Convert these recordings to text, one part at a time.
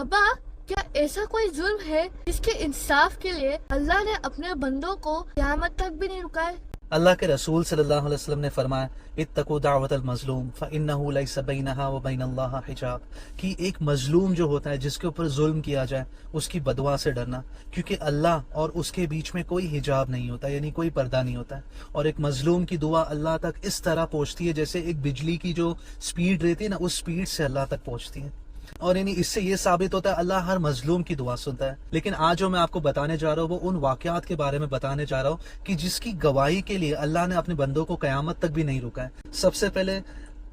ابا کیا ایسا کوئی ظلم ہے جس کے انصاف کے لیے اللہ نے اپنے بندوں کو قیامت تک بھی نہیں رکائے؟ اللہ کے رسول صلی اللہ علیہ وسلم نے فرمایا اتقوا دعوت المظلوم فإنه ليس بينها وبين الله حجاب، کہ ایک مظلوم جو ہوتا ہے جس کے اوپر ظلم کیا جائے اس کی بددعا سے ڈرنا، کیونکہ اللہ اور اس کے بیچ میں کوئی حجاب نہیں ہوتا، یعنی کوئی پردہ نہیں ہوتا ہے، اور ایک مظلوم کی دعا اللہ تک اس طرح پہنچتی ہے جیسے ایک بجلی کی جو سپیڈ رہتی ہے نا، اس سپیڈ سے اللہ تک پہنچتی ہے، اور یعنی اس سے یہ ثابت ہوتا ہے اللہ ہر مظلوم کی دعا سنتا ہے۔ لیکن آج جو میں آپ کو بتانے جا رہا ہوں وہ ان واقعات کے بارے میں بتانے جا رہا ہوں کہ جس کی گواہی کے لیے اللہ نے اپنے بندوں کو قیامت تک بھی نہیں روکا ہے۔ سب سے پہلے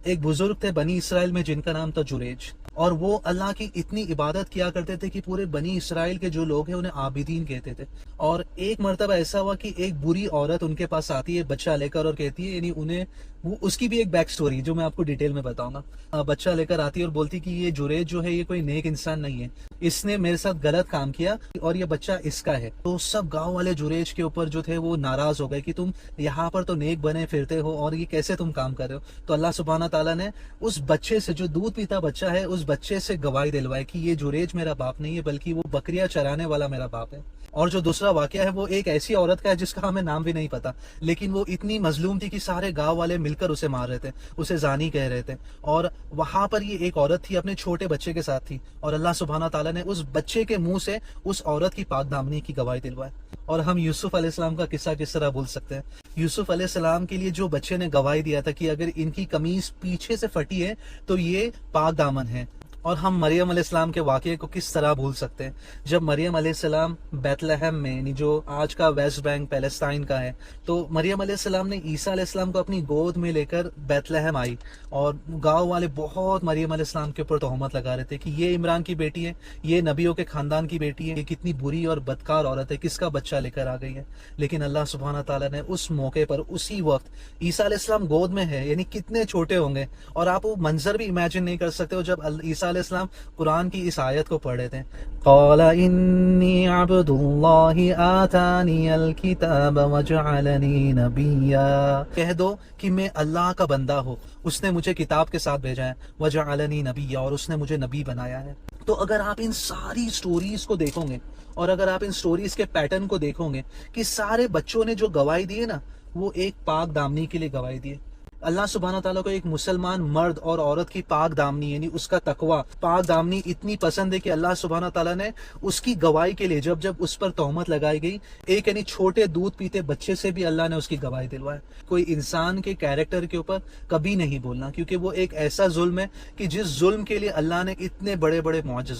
ایک بزرگ تھے بنی اسرائیل میں جن کا نام تھا جریج، اور وہ اللہ کی اتنی عبادت کیا کرتے تھے کہ پورے بنی اسرائیل کے جو لوگ ہیں انہیں عابدین کہتے تھے۔ اور ایک مرتبہ ایسا ہوا کہ ایک بری عورت ان کے پاس آتی ہے بچہ لے کر اور کہتی ہے، یعنی انہیں وہ اس کی بھی ایک بیک سٹوری جو میں آپ کو ڈیٹیل میں بتاؤں گا، بچہ لے کر آتی ہے اور بولتی کہ یہ جریج جو ہے یہ کوئی نیک انسان نہیں ہے، اس نے میرے ساتھ غلط کام کیا اور یہ بچہ اس کا ہے۔ تو سب گاؤں والے جریج کے اوپر جو تھے وہ ناراض ہو گئے کہ تم یہاں پر تو نیک بنے پھرتے ہو اور یہ کیسے تم کام کر رہے ہو۔ تو اللہ سبحانہ تعالیٰ نے اس بچے سے، جو دودھ پیتا بچہ ہے، اس بچے سے گواہی دلوائے کہ یہ جریج میرا باپ نہیں ہے بلکہ وہ بکریاں چرانے والا میرا باپ ہے۔ اور جو دوسرا واقعہ ہے وہ ایک ایسی عورت کا ہے جس کا ہمیں نام بھی نہیں پتا، لیکن وہ اتنی مظلوم تھی کہ سارے گاؤں والے مل کر اسے مار رہے تھے، اسے زانی کہہ رہے تھے، اور وہاں پر یہ ایک عورت تھی اپنے چھوٹے بچے کے ساتھ تھی، اور اللہ سبحانہ تعالیٰ نے اس بچے کے منہ سے اس عورت کی پاک دامنی کی گواہی دلوائے۔ اور ہم یوسف علیہ السلام کا قصہ کس طرح بھول سکتے ہیں؟ یوسف علیہ السلام کے لیے جو بچے نے گواہی دیا تھا کہ اگر ان کی قمیص پیچھے سے پھٹی ہے تو یہ پاک دامن ہے۔ اور ہم مریم علیہ السلام کے واقعے کو کس طرح بھول سکتے ہیں؟ جب مریم علیہ السلام بیت لحم میں، یعنی جو آج کا ویسٹ بینک پیلسٹائن کا ہے، تو مریم علیہ السلام نے عیسیٰ علیہ السلام کو اپنی گود میں لے کر بیت لحم آئی، اور گاؤں والے بہت مریم علیہ السلام کے اوپر تہمت لگا رہے تھے کہ یہ عمران کی بیٹی ہے، یہ نبیوں کے خاندان کی بیٹی ہے، یہ کتنی بری اور بدکار عورت ہے، کس کا بچہ لے کر آ گئی ہے۔ لیکن اللہ سبحانہ تعالیٰ نے اس موقع پر، اسی وقت عیسیٰ علیہ السلام گود میں ہے، یعنی کتنے چھوٹے ہوں گے، اور آپ وہ منظر بھی امیجن نہیں کر سکتے ہو جب عیسیٰ علیہ السلام قرآن کی اس آیت کو پڑھ رہے تھے، قال انی عبد اللہ آتانی الکتاب وجعلنی نبیا، کہہ دو کہ میں اللہ کا بندہ ہوں، اس نے مجھے کتاب کے ساتھ بھیجا ہے، وجعلنی نبیا، اور اس نے مجھے نبی بنایا ہے۔ تو اگر آپ ان ساری سٹوریز کو دیکھو گے، اور اگر آپ ان سٹوریز کے پیٹرن کو دیکھو گے کہ سارے بچوں نے جو گواہی دی ہے نا، وہ ایک پاک دامنی کے لیے گواہی دی ہے۔ اللہ سبحانہ تعالیٰ کو ایک مسلمان مرد اور عورت کی پاک دامنی، یعنی اس کا تقوی، پاک دامنی اتنی پسند ہے کہ اللہ سبحانہ تعالیٰ نے اس کی گواہی کے لیے جب اس پر تہمت لگائی گئی، ایک یعنی چھوٹے دودھ پیتے بچے سے بھی اللہ نے اس کی گواہی دلوائی۔ کوئی انسان کے کیریکٹر کے اوپر کبھی نہیں بولنا، کیونکہ وہ ایک ایسا ظلم ہے کہ جس ظلم کے لیے اللہ نے اتنے بڑے بڑے معجزات